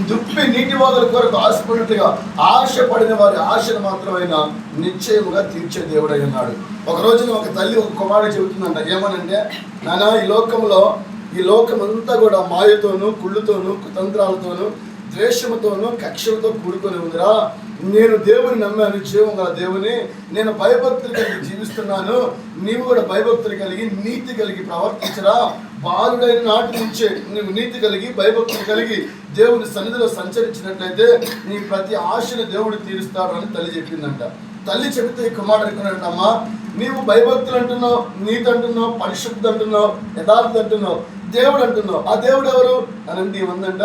దుప్పి నీటి వాగుల కొరకు ఆశపడినట్టుగా ఆశపడిన వారి ఆశను మాత్రమైనా నిశ్చయముగా తీర్చే దేవుడై ఉన్నాడు. ఒక రోజున ఒక తల్లి ఒక కుమారుడు చెబుతుందంట, ఏమనంటే, నానా ఈ లోకమంతా కూడా మాయతోనూ కుళ్ళుతోనూ కుతంత్రాలతోనూ ద్వేషముతోనూ కక్షలతో కూడుకొని ఉందిరా. నేను దేవుని నమ్మాను, జీవం గల దేవుని. నేను భయభక్తులు కలిగి జీవిస్తున్నాను. నీవు కూడా భయభక్తులు కలిగి నీతి కలిగి ప్రవర్తించరా. బాలుడైన నాటి నుంచే నువ్వు నీతి కలిగి భయభక్తులు కలిగి దేవుని సన్నిధిలో సంచరించినట్లయితే నీ ప్రతి ఆశను దేవుడు తీరుస్తాడు అని తల్లి చెప్పిందంట. తల్లి చెబితే ఈ కుమారుడు అనుకున్నాడమ్మా, నీవు భయభక్తులు అంటున్నావు, నీతి అంటున్నావు, పరిశుద్ధి అంటున్నావు, యథార్థత అంటున్నావు, దేవుడు అంటున్నావు. ఆ దేవుడు ఎవరు అని ఏమందంట,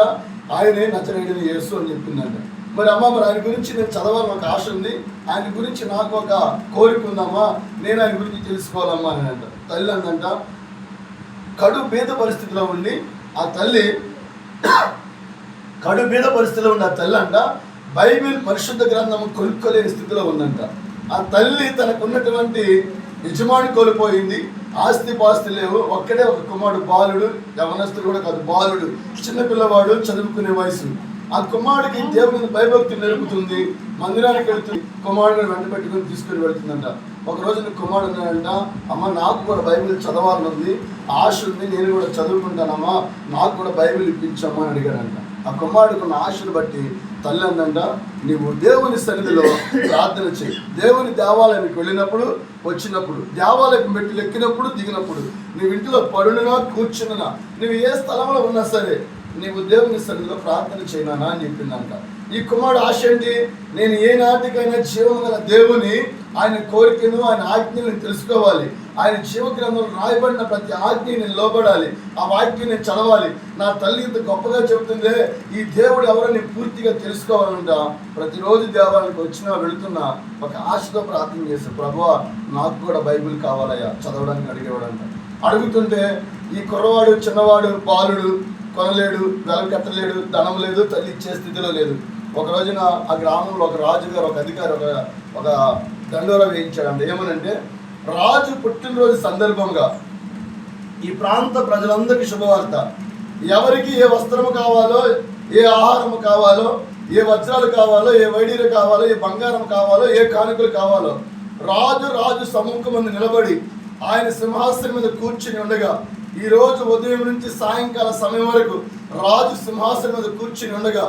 ఆయనే నజరేయుడైన యేసు అని చెప్పిందంట. మరి అమ్మ, మరి ఆయన గురించి నేను చదవాలని ఒక ఆశ ఉంది, ఆయన గురించి నాకు ఒక కోరిక ఉందమ్మా, నేను ఆయన గురించి తెలుసుకోవాలమ్మా అని అంట. తల్లి అందంట, కడు బీద పరిస్థితిలో ఉండి ఆ తల్లి అంట బైబిల్ పరిశుద్ధ గ్రంథము కొనుక్కోలేని స్థితిలో ఉందంట. ఆ తల్లి తనకున్నటువంటి యజమాని కోల్పోయింది, ఆస్తి పాస్తి లేవు, ఒక్కడే ఒక కుమారుడు, బాలుడు, యవనస్తుడు కూడా కాదు, బాలుడు, చిన్నపిల్లవాడు, చదువుకునే వయసు. ఆ కుమారుడికి దేవుని భయభక్తి నేర్పుతుంది, మందిరానికి వెళ్తుంది, కుమారుడిని వెంట పెట్టుకుని తీసుకుని వెళ్తుందంట. ఒక రోజు కుమారుడు ఉన్నాడంట, అమ్మ నాకు కూడా బైబిల్ చదవాలని ఉంది, ఆశ ఉంది, నేను కూడా చదువుకుంటానమ్మా, నాకు కూడా బైబిల్ ఇప్పించమ్మా అని అడిగాడంట. ఆ కుమారుడికి ఉన్న ఆశను బట్టి తల్లి అందంట, నీవు దేవుని సన్నిధిలో ప్రార్థన చేయి. దేవుని దేవాలయానికి వెళ్ళినప్పుడు వచ్చినప్పుడు, దేవాలయం మెట్లు ఎక్కినప్పుడు దిగినప్పుడు, నీవు ఇంట్లో పడునునా కూర్చున్నా, నువ్వు ఏ స్థలంలో ఉన్నా సరే నీవు దేవుని సన్నిధిలో ప్రార్థన చేయనా అని చెప్పిందంట. ఈ కుమారుడు ఆశ ఏంటి, నేను ఏ నాటికైనా జీవం గల దేవుని ఆయన కోరికను ఆయన ఆజ్ఞలను తెలుసుకోవాలి, ఆయన జీవగ్రంథంలో రాయబడిన ప్రతి ఆజ్ఞ నేను లోబడాలి, ఆ వాక్యం నేను చదవాలి. నా తల్లి ఇంత గొప్పగా చెబుతుందే, ఈ దేవుడు ఎవరో నేను పూర్తిగా తెలుసుకోవాలంట. ప్రతిరోజు దేవాలయానికి వచ్చినా వెళుతున్నా ఒక ఆశతో ప్రార్థన చేస్తాను, ప్రభువా నాకు కూడా బైబిల్ కావాలయ్యా చదవడానికి అడిగేవాడంట. అడుగుతుంటే ఈ కుర్రవాడు, చిన్నవాడు, బాలుడు కొనలేడు, వెల కట్టలేడు, ధనం లేదు, తల్లి ఇచ్చే స్థితిలో లేదు. ఒక రోజున ఆ గ్రామంలో ఒక రాజుగారు, ఒక అధికారి ఒక దండోరా వేయించాడంట. ఏమనంటే, రాజు పుట్టినరోజు సందర్భంగా ఈ ప్రాంత ప్రజలందరికీ శుభవార్త, ఎవరికి ఏ వస్త్రము కావాలో, ఏ ఆహారము కావాలో, ఏ వజ్రాలు కావాలో, ఏ వైడీలు కావాలో, ఏ బంగారం కావాలో, ఏ కానుకలు కావాలో రాజు సముఖం ముందు నిలబడి ఆయన సింహాసనం మీద కూర్చుని ఉండగా, ఈ రోజు ఉదయం నుంచి సాయంకాల సమయం వరకు రాజు సింహాసనం మీద కూర్చుని ఉండగా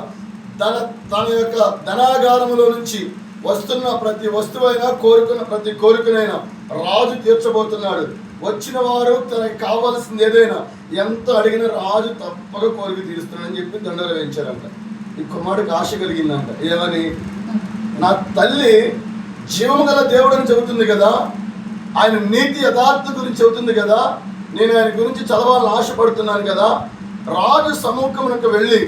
తన యొక్క ధనాగారములో నుంచి వస్తున్న ప్రతి వస్తువైనా, కోరుకున్న ప్రతి కోరికనైనా రాజు తీర్చబోతున్నాడు. వచ్చిన వారు తనకి కావాల్సింది ఏదైనా ఎంత అడిగినా రాజు తప్పక కోరిక తీరుస్తున్నాడని చెప్పి దండలు వేయించారంట. ఈ కుమారుడికి ఆశ కలిగిందంట, ఏమని, నా తల్లి జీవము గల దేవుడు అని చెబుతుంది కదా, ఆయన నీతి యథార్థ గురించి చెబుతుంది కదా, నేను ఆయన గురించి చదవాలని ఆశపడుతున్నాను కదా, రాజు సముఖమునకు వెళ్ళి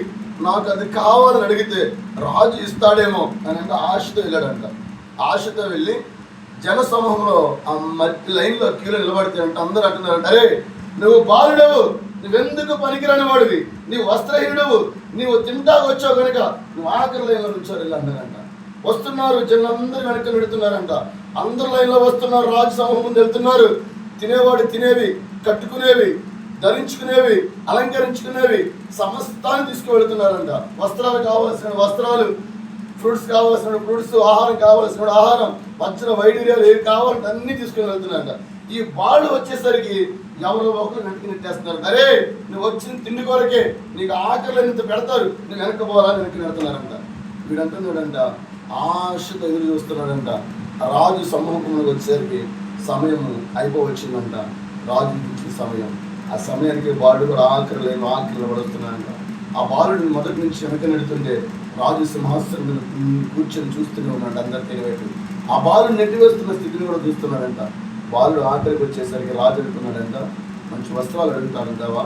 నాకు అది కావాలని అడిగితే రాజు ఇస్తాడేమో అని అంటే ఆశతో వెళ్ళాడంట. ఆశతో వెళ్ళి జన సమూహంలో ఆ మట్టి లైన్లో క్యూలో నిలబడితే అంటే అందరూ అంటున్నారంట, అరే నువ్వు బాలుడవు, నువ్వెందుకు పనికిరాని వాడివి, నీవు వస్త్రహీనుడవు, నీవు తింటాకు వచ్చావు కనుక నువ్వు ఆఖరి లైన్లో నుంచోరు వెళ్ళి అన్నారంట. వస్తున్నారు జనులందరూ వెనక పెడుతున్నారంట, అందరు లైన్లో వస్తున్నారు, రాజు సమూహం ముందు వెళ్తున్నారు. తినేవాడు తినేవి, కట్టుకునేవి, ధరించుకునేవి, అలంకరించుకునేవి సమస్తాన్ని తీసుకువెళ్తున్నారంట. వస్త్రాలు కావాల్సిన వస్త్రాలు, ఫ్రూట్స్ కావాల్సిన ఫ్రూట్స్, ఆహారం కావాల్సిన ఆహారం, వజ్ర వైడూర్యాలు ఏవి కావాలంటే అన్నీ తీసుకుని వెళ్తున్నారంట. ఈ వాళ్ళు వచ్చేసరికి ఎవరో ఒకరు వెనక్కి నెట్టేస్తున్నారు, అరే నువ్వు వచ్చిన తిండి కొరకే, నీకు ఆకలి ఎంత పెడతారు, నువ్వు వెనక్కి పోవాలని వెనక్కి నెడుతున్నారంట. వీడంటున్నాడంట, ఆశతో ఎదురు చూస్తున్నాడంట. రాజు సమూహంలోకి వచ్చేసరికి సమయం అయిపోవచ్చిందంట, రాజు ఇచ్చిన సమయం. ఆ సమయానికి బాలుడు కూడా ఆఖరిలో పడుతున్నాడంట. ఆ బాలుడిని మొదటి నుంచి వెనక నెడుతుంటే రాజు సింహాసనం మీద కూర్చొని చూస్తూనే ఉన్నాడు అందరు తెలియట్టు. ఆ బాలుడు నెట్టివేస్తున్న స్థితిని కూడా చూస్తున్నాడంట. బాలుడు ఆఖరికి వచ్చేసరికి రాజు అడుగుతున్నాడంట, మంచి వస్త్రాలు అడుగుతాడంటావా,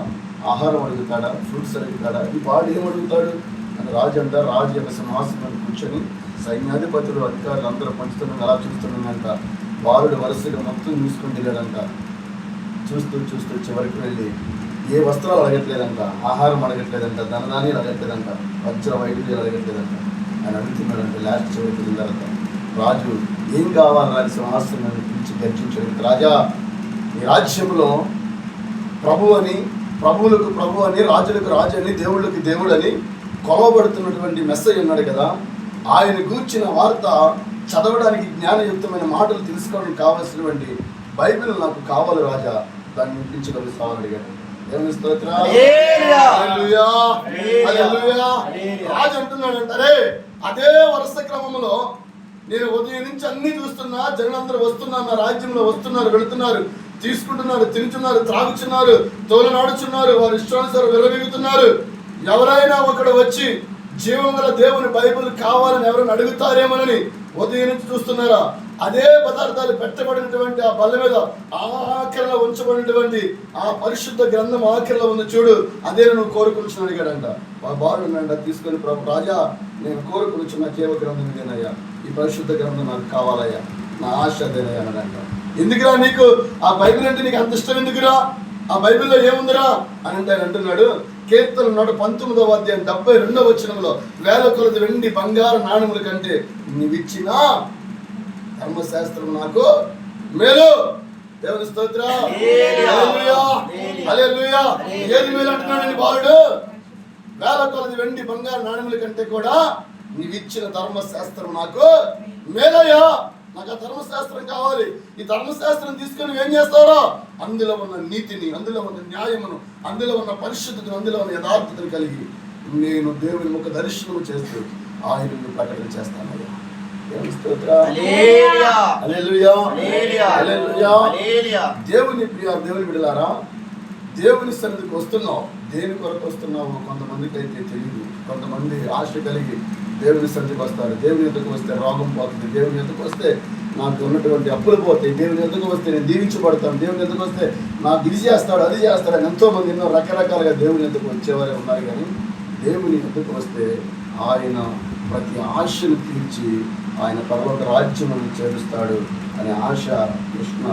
ఆహారం అడుగుతాడా, ఫ్రూట్స్ అడుగుతాడా, ఈ బాలుడు ఏం అడుగుతాడు అని రాజు అంట. రాజు యొక్క సింహాసనం కూర్చొని సైన్యాధిపతులు, అధికారులు అందరూ పంచుతున్నాను అలా చూస్తున్నాడంట. బాలుడు వరుసగా మొత్తం చూసుకుని వెళ్ళాడంట. చూస్తూ చివరికి వెళ్ళి ఏ వస్త్రాలు అడగట్లేదంట, ఆహారం అడగట్లేదంట, ధనధాన్యాలు అడగట్లేదంట, వజ్ర వైద్యులు అడగట్లేదంట. ఆయన అడుగుతున్నాడంటే లాస్ట్ చివరికి వెళ్ళిన తర్వాత రాజు ఏం కావాలని రాజు సింహాసనాన్ని పిలిచి గర్జించాడు, రాజా ఈ రాజ్యంలో ప్రభు అని, ప్రభువులకు ప్రభు అని, రాజులకు రాజు అని, దేవుళ్ళకి దేవుడు అని కొలవబడుతున్నటువంటి మెస్సయ్య ఉన్నాడు కదా, ఆయన గూర్చిన వార్త చదవడానికి జ్ఞానయుక్తమైన మాటలు తెలుసుకోవడానికి కావాల్సినటువంటి బైబిల్ నాకు కావాలి రాజా, దాన్ని వినిపించగలుగుతామని అడిగాడు. దేవుని స్తోత్రం. హల్లెలూయా, హల్లెలూయా. రాజు అంటున్నాడంటే అదే వరుస క్రమంలో నేను ఉదయం నుంచి అన్ని చూస్తున్నా, జనులందరూ వస్తున్నారు, నా రాజ్యంలో వస్తున్నారు, వెళుతున్నారు, తీసుకుంటున్నారు, తింటున్నారు, త్రాగుచున్నారు, తోలనాడుచున్నారు, వారు ఇష్టానుసారం విర్రవీగుతున్నారు. ఎవరైనా ఒకడు వచ్చి జీవం గల దేవుని బైబిల్ కావాలని ఎవరైనా అడుగుతారేమోనని ఉదయం నుంచి చూస్తున్నారా? అదే పదార్థాలు పెట్టబడినటువంటి ఆ బల్ల మీద ఆఖరిలో ఉంచబడినటువంటి ఆ పరిశుద్ధ గ్రంథం ఆఖరిలో ఉంది చూడు, అదే నువ్వు కోరుకుని అడిగాడంట. బాగుండంట తీసుకొని, ప్రభు రాజా నేను కోరుకుని జీవ గ్రంథం ఇదేనయ్యా, ఈ పరిశుద్ధ గ్రంథం నాకు కావాలయ్యా, నా ఆశ అదేనయ్యా అన్నాడంట. ఎందుకురా నీకు ఆ బైబిల్ అంటే నీకు అంత ఇష్టం ఎందుకురా, ఆ బైబిల్లో ఏముందిరా అని అంటే ఆయన అంటున్నాడు, కీర్తన 119వ అధ్యాయం 72వ వచనంలో, వేల కొలది వెండి బంగారు నాణముల కంటే నీవిచ్చిన ధర్మశాస్త్రం నాకు మేలు. దేవుని స్తోత్రం. హల్లెలూయా, హల్లెలూయా. ఏది మేలు అంటున్నాడు బాలుడు? వేల కొలది వెండి బంగారు నాణముల కంటే కూడా నీవిచ్చిన ధర్మశాస్త్రం నాకు మేలయ్యా, నాకు ఆ ధర్మశాస్త్రం కావాలి. ఈ ధర్మశాస్త్రం తీసుకొని ఏం చేస్తారో అందులో ఉన్న నీతిని, అందులో ఉన్న న్యాయమును, అందులో ఉన్న పరిశుద్ధతను, అందులో ఉన్న యథార్థతను కలిగి నేను దేవుని ముఖ దర్శనము చేస్తూ ఆయనను ప్రకటన చేస్తానయ్యా. దేవుని స్తోత్రం. హల్లెలూయా, హల్లెలూయా, హల్లెలూయా. దేవుని ప్రియ దేవుని బిడ్డలారా, దేవుని సన్నిధికి వస్తున్నావు, దేని కొరకు వస్తున్నావు కొంతమందికి అయితే తెలియదు. కొంతమంది ఆశ కలిగి దేవుని సన్నిధికి వస్తారు. దేవుని ఎదుకు వస్తే రోగం పోతుంది, దేవుని ఎదుకు వస్తే నాకు ఉన్నటువంటి అప్పులు పోతాయి, దేవుని ఎదుకు వస్తే నేను దీవించబడతాను, దేవుని ఎదుకు వస్తే నాకు ఇది చేస్తాడు అది చేస్తాడు అని ఎంతోమంది ఎన్నో రకరకాలుగా దేవుని ఎదుకు వచ్చేవారే ఉన్నారు. కానీ దేవుని ఎదుకు వస్తే ఆయన ప్రతి ఆశను తీర్చి ఆయన పరలోక రాజ్యమును చేరుస్తాడు అనే ఆశ కృష్ణ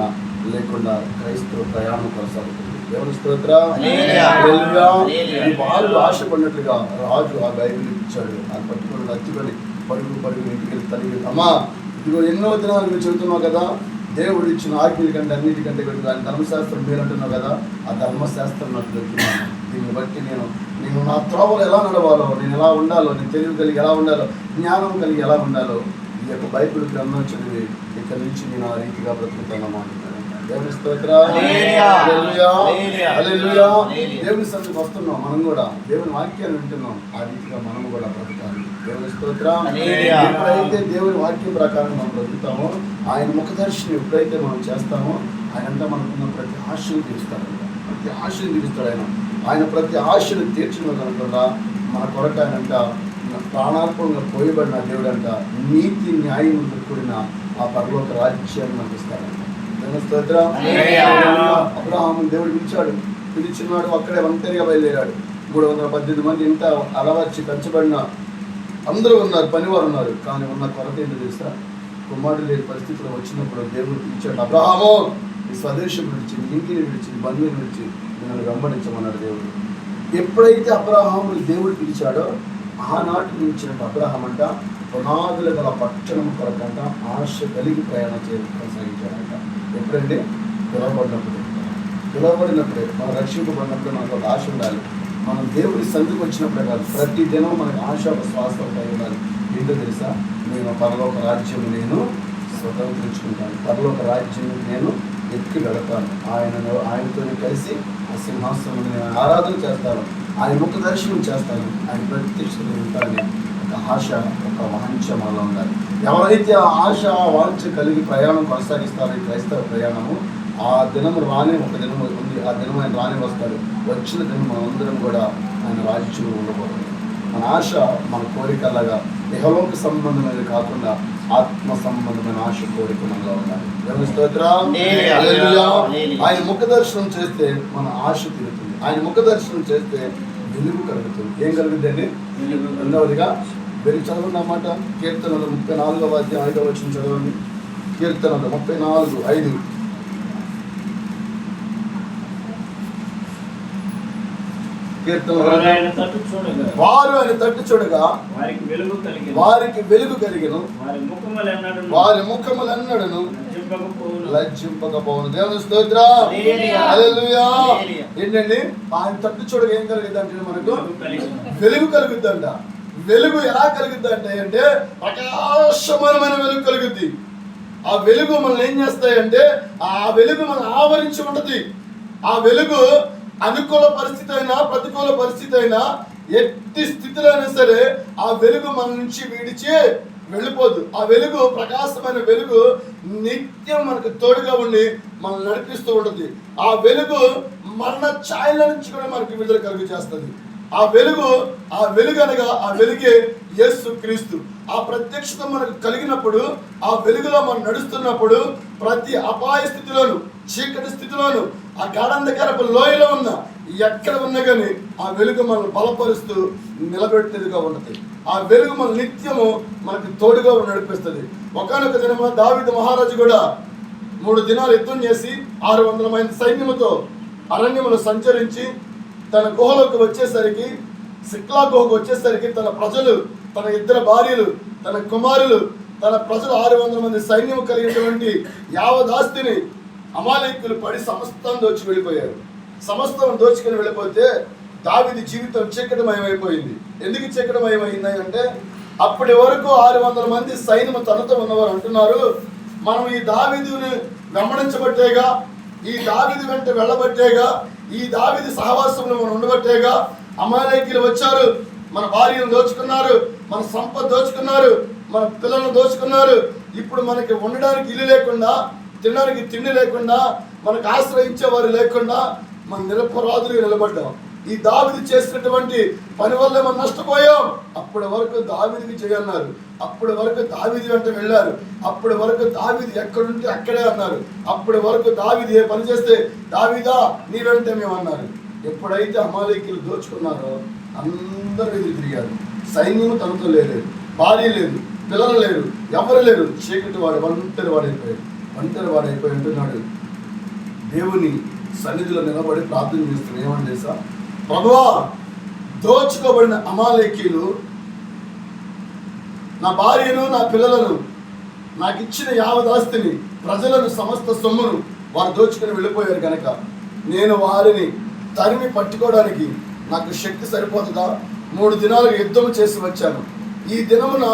లేకుండా క్రైస్తవ ప్రయాణం కొనసాగుతుంది. దేవుని స్తోత్రం. హల్లెలూయా. ఈ బాలుడు ఆశపడినట్లుగా రాజు ఆ బైబిల్ ఇచ్చాడు. అది పట్టుకొని అత్తుకొని పరుగు ఇంటికి తల్లి, అమ్మా ఇదిగో ఎన్నో దినాలు నువ్వు చెబుతున్నావు కదా, దేవుడు ఇచ్చిన ఆజ్ఞల కంటే అన్నిటికంటే దాని ధర్మశాస్త్రం మీరు అంటున్నావు కదా, ఆ ధర్మశాస్త్రం నాకు దొరికినాను. దీన్ని బట్టి నేను నా త్రోవలు ఎలా నడవాలో, నేను ఎలా ఉండాలో, నేను తెలివి కలిగి ఎలా ఉండాలో, జ్ఞానం కలిగి ఎలా ఉండాలో ఈ యొక్క బైబిల్ గ్రంథం చదివి ఇక్కడ నుంచి నేను ఆ రీతిగా బ్రతుకుతానమ్మా. దేవుని స్తోత్రం. హల్లెలూయా, హల్లెలూయా. దేవుని సన్నిధికి వస్తున్నాం, మనం కూడా దేవుని వాక్యాన్ని వింటున్నాం, ఆ రీతిగా మనం కూడా బ్రతకాలి. దేవుని స్తోత్రం. ఎప్పుడైతే దేవుని వాక్యం ప్రకారం మనం బ్రతుకుతామో, ఆయన ముఖదర్శిని ఎప్పుడైతే మనం చేస్తామో, ఆయనంతా మనకున్న ప్రతి ఆశను తీరుస్తాడు. ప్రతి ఆశను తీరుస్తాడు ఆయన ప్రతి ఆశను తీర్చడం కనుకుండా మన కొరకు ఆయనంట ప్రాణార్పణంగా పోయబడిన దేవుడు అంట నీతి న్యాయములతో కూడిన ఆ పరలోక రాజ్యాన్ని మనకి ఇస్తాడంట. అబ్రహాము దేవుడు పిలిచినాడు, అక్కడే ఒంటరిగా బయలుదేరాడు. 318 మంది ఇంట అలవర్చి పెంచబడిన అందరూ ఉన్నారు, పనివారు ఉన్నారు. కానీ ఉన్న కొరత ఏంటో తెలుసా? కుమారుడు లేని పరిస్థితిలో వచ్చినప్పుడు దేవుడు పిలిచాడు, అబ్రహాము నీ స్వదేశం విడిచి, నీ ఇంటిని విడిచి, బంధువుని విడిచి నన్ను వెంబడించమన్నాడు దేవుడు. ఎప్పుడైతే అబ్రహాము దేవుడు పిలిచాడో ఆనాటి నుంచి అబ్రహాం అంట పునాదుల గల పట్టణం కొరకంట ఆశ కలిగి ప్రయాణం కొనసాగించాడంట. ఎప్పుడంటే పిలవబడినప్పుడే మనం రక్షింపబడినప్పుడు మనకు ఒక ఆశ ఉండాలి. మనం దేవుడి సన్నిధికి వచ్చినప్పుడే కాదు, ప్రతి దినం మనకు ఆశ శ్వాసం కలిగి ఉండాలి. ఏంటో తెలుసా? నేను పరలోక రాజ్యం నేను స్వతంత్రించుకుంటాను, పరలోక రాజ్యం నేను ఎక్కి వెళతాను, ఆయనతో కలిసి ఆ సింహాసనం నేను ఆరాధన చేస్తాను, ఆయన ముఖ దర్శనం చేస్తాను, ఆయన ప్రత్యక్షత ఉంటానని ఒక ఆశ, ఒక వాంఛ మనలో ఉండాలి. ఎవరైతే ఆ ఆశ వాంఛ కలిగి ప్రయాణం కొనసాగిస్తారో ఈ క్రైస్తవ ప్రయాణము, ఆ దినం రానే ఒక దినం ఉంది, ఆ దినం ఆయన రానే వస్తాడు. వచ్చిన దినం మనందరం కూడా ఆయన రాజ్యంలో ఉండకూడదు. మన ఆశ, మన కోరికలాగా ఇహలోక సంబంధమైనది కాకుండా ఆత్మ సంబంధమైన ఆశ కోరిక మనలో ఉండాలి. దేవుని స్తోత్రం. హల్లెలూయా. ఆయన ముఖ దర్శనం చేస్తే మన ఆశ తీరుతుంది. ఆయన ముఖ దర్శనం చేస్తే వెలుగు కలుగుతుంది. ఏం కలుగుతుందండి? రెండవదిగా వెలుగు. చదవండి అన్నమాట. కీర్తనలు 34వ అధ్యాయం 5వ వచనం చదవండి. కీర్తనలు 34:5. వారు ఆయన తట్టు చూడగా వారికి వెలుగు కలిగిన, వారి ముఖములెన్నడను లజ్జింపకపోవును. దేవుని స్తోత్రం. హల్లెలూయా. ఏంటండి ఆయన తట్టు చూడగా ఏం కలుగుద్ది అంటే మనకు వెలుగు కలుగుద్దంట. వెలుగు ఎలా కలుగుద్ది అంటే ప్రకాశమానమైన వెలుగు కలుగుద్ది. ఆ వెలుగు మనల్ని ఏం చేస్తాయంటే ఆ వెలుగు మనం ఆవరించి ఉంటది. ఆ వెలుగు అనుకూల పరిస్థితి అయినా ప్రతికూల పరిస్థితి అయినా ఎట్టి స్థితిలో అయినా సరే ఆ వెలుగు మన నుంచి విడిచి వెళ్ళిపోదు. ఆ వెలుగు ప్రకాశమైన వెలుగు నిత్యం మనకు తోడుగా ఉండి మనల్ని నడిపిస్తూ ఉంటుంది. ఆ వెలుగు మరణ ఛాయల నుంచి కూడా మనకు విడుదల కలుగు చేస్తుంది. ఆ వెలుగు అనగా ఆ వెలుగే యేసు క్రీస్తు. ఆ ప్రత్యక్షత మనకు కలిగినప్పుడు ఆ వెలుగులో మనం నడుస్తున్నప్పుడు ప్రతి అపాయ స్థితిలోను చీకటి స్థితిలోను ఆ గాఢంధకరపు లోయలో ఉన్న ఎక్కడ ఉన్నా కానీ ఆ వెలుగు మనల్ని బలపరుస్తూ నిలబెట్టేదిగా ఉంటుంది. ఆ వెలుగు మన నిత్యము మనకు తోడుగా నడిపిస్తుంది. ఒకానొక దినమున దావీదు మహారాజు కూడా 3 దినాలు యుద్ధం చేసి 600 మంది సైన్యముతో అరణ్యములు సంచరించి తన గుహలోకి వచ్చేసరికి సిక్లా గుహకు వచ్చేసరికి తన ప్రజలు, తన 2 భార్యలు, తన కుమారులు, తన ప్రజలు 600 మంది సైన్యము కలిగినటువంటి యావదాస్తిని అమాలేకులు పడి సమస్తం దోచి వెళ్ళిపోయారు. సమస్తం దోచుకుని వెళ్ళిపోతే దావీదు జీవితం చీకటమయమైపోయింది. ఎందుకు చీకటమయమైంది అంటే అప్పటి వరకు 600 మంది సైన్యము తనతో ఉన్నవారు అంటున్నారు, మనం ఈ దావీదుని వెంబడించబట్టేగా, ఈ దావీదు వెంట వెళ్ళబట్టేగా, ఈ దావీదు సహవాసంలో మనం ఉండబట్టేగా అమాలేకీయులు వచ్చారు, మన భార్యను దోచుకున్నారు, మన సంపద దోచుకున్నారు, మన పిల్లలను దోచుకున్నారు. ఇప్పుడు మనకి ఉండడానికి ఇల్లు లేకుండా, తినడానికి తిండి లేకుండా, మనకు ఆశ్రయించేవారు లేకుండా మన నిరపరాధులుగా నిలబడ్డాం. ఈ దావీదు చేసినటువంటి పని వల్ల మనం నష్టపోయాం. అప్పటి వరకు దావీదుకి చేయన్నారు, అప్పటి వరకు దావీదు వెంట వెళ్ళారు, అప్పటి వరకు దావీదు ఎక్కడుంటే అక్కడే అన్నారు, అప్పటి వరకు దావీదు ఏ పని చేస్తే దావీదా నీ వెంట మేము అన్నారు. ఎప్పుడైతే అమాలేకీయులు దోచుకున్నారో అందరూ ఎదురు తిరిగారు. సైన్యము తనతో లేదు, భార్య లేదు, పిల్లలు లేరు, ఎవరు లేరు. చీకటి ఒంటరి వాడైపోయి అంటున్నాడు. దేవుని సన్నిధిలో నిలబడి ప్రార్థన చేస్తున్నాడు. ఏమని చేసా, ప్రభువా దోచుకోబడిన అమాలేకీయులు నా భార్యను, నా పిల్లలను, నాకు ఇచ్చిన యావదాస్తిని, ప్రజలను, సమస్త సొమ్మును వారు దోచుకుని వెళ్ళిపోయారు కనుక నేను వారిని తరిమి పట్టుకోవడానికి నాకు శక్తి సరిపోతుందా? 3 దినాలు యుద్ధం చేసి వచ్చాను. ఈ దినమున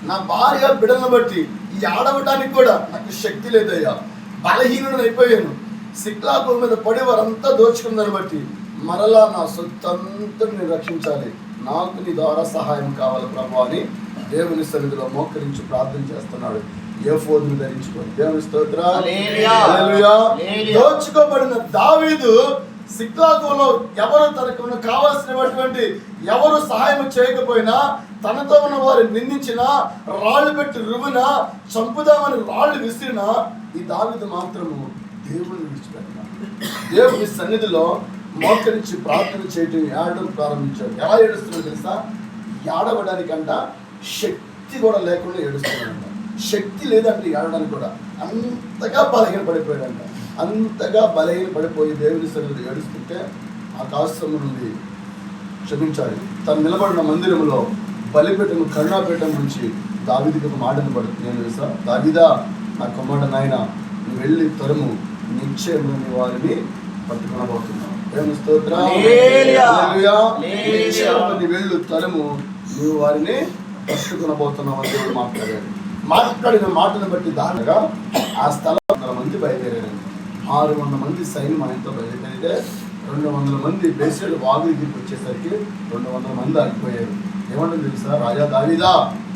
నా భార్య బిడ్డలను బట్టి ఈ ఆడవటానికి కూడా నాకు శక్తి లేదయ్యా, బలహీనుడు అయిపోయాను. సిక్లాగు మీద పడి వారంతా దోచుకుందని బట్టి మరలా నా సొత్తంతని రక్షించాలి, నాకు నీ ద్వారా సహాయం కావాలి ప్రభు అని దేవుని సన్నిధిలో మోకరించి ప్రార్థన చేస్తున్నాడు. ఏఫోదును ధరించుకొని. దేవుని స్తోత్రం. హల్లెలూయా. దోచుకోబడిన దావీదు సిక్లాగులో ఎవరు తనకు కావాల్సినటువంటి ఎవరు సహాయం చేయకపోయినా, తనతో ఉన్న వారు నిందించినా, రాళ్ళు పెట్టి రువినా, చంపుదామని రాళ్ళు విసిరినా ఈ దావీదు మాత్రము దేవుని విడిచిపెట్టినాడు. దేవుని సన్నిధిలో మోకరించి ప్రార్థన చేయటం, ఏడడం ప్రారంభించాడు. ఎలా ఏడుస్తున్నాడు తెలుసా? ఏడవడానికంట శక్తి కూడా లేకుండా ఏడుస్తున్నాడంట. శక్తి లేదంటే ఏడడానికి కూడా అంతగా బలహీన పడిపోయాడంట. అంతగా బలహీన పడిపోయి దేవుని సన్నిధిలో ఏడుస్తుంటే ఆకాశం నుండి క్షమించాలి, తను నిలబడిన మందిరంలో బలిపీఠము కరుణాపీఠం నుంచి దావీదుకి ఒక మాట పడుతుంది. నేను తెలుసా, దావీదా నా కుమారుడు నాయన, నువ్వు వెళ్ళి తరుము, నిశ్చయము నీ వారిని పట్టుకొనబోతున్నావు. దేవుని స్తోత్రం. హల్లెలూయా. నిశ్చయము వెళ్ళు తరుము, నువ్వు వారిని పట్టుకొనబోతున్నావు అని దేవుడు మాట్లాడిన మాటను బట్టి దానిగా ఆ స్థలం 100 మంది బయలుదేరారు. 600 మంది సైన్యం ఆయనతో బయలుదేరితే 200 మంది బేసేలు వాగు దిగి వచ్చేసరికి 200 మంది ఆగిపోయారు. ఏమంటుంది తెలుసా, రాజా దావీదా,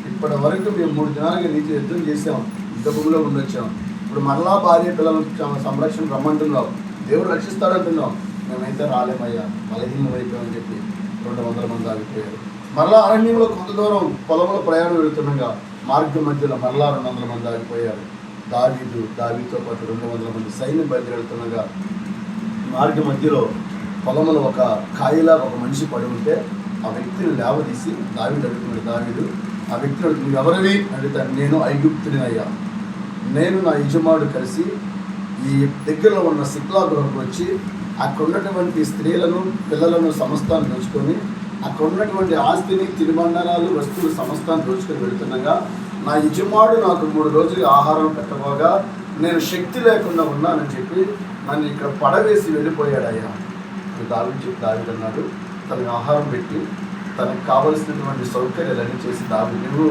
ఇప్పటి వరకు మేము 3 దినాలుగా నీతో యుద్ధం చేసాం, యుద్ధ భూమిలో ఉండొచ్చాం, ఇప్పుడు మరలా భార్య పిల్లల సంరక్షణ రమ్మంటున్నావు, దేవుడు రక్షిస్తాడంటున్నావు, మేమైతే రాలేమయ్యా, బలహీనం అయిపోయామని చెప్పి 200 మంది ఆగిపోయారు. మరలా అరణ్యంలో కొంత దూరం పొలంలో ప్రయాణం వెళుతుండగా మార్గం మధ్యలో మరలా 200 మంది ఆగిపోయారు. దావీదుతో పాటు 200 మంది సైన్యం బయలుదేరుతుండగా మార్గం మధ్యలో పొలంలో ఒక కాయలా ఒక మనిషి పడి ఉంటే ఆ వ్యక్తిని లేవదీసి దావీదు అడుగుతున్నాడు. దావీదు ఆ వ్యక్తిని అడుగుతుంది, ఎవరివి అడుగుతాను. నేను ఐగుప్తుని అయ్యా, నేను నా యజమానుడు కలిసి ఈ దగ్గరలో ఉన్న సిక్లా గృహకు వచ్చి అక్కడ ఉన్నటువంటి స్త్రీలను, పిల్లలను సమస్తాన్ని దోచుకొని అక్కడ ఉన్నటువంటి ఆస్తిని, తినుబండారాలు, వస్తువులు సమస్తాన్ని దోచుకొని వెళుతుండగా నా యజమానుడు నాకు 3 రోజులు ఆహారం పెట్టబోగా నేను శక్తి లేకుండా ఉన్నానని చెప్పి నన్ను ఇక్కడ పడవేసి వెళ్ళిపోయాడయ్యా. దావీదు అన్నాడు, తనకు ఆహారం పెట్టి తనకు కావలసినటువంటి సౌకర్యాలన్నీ చేసి దావీదు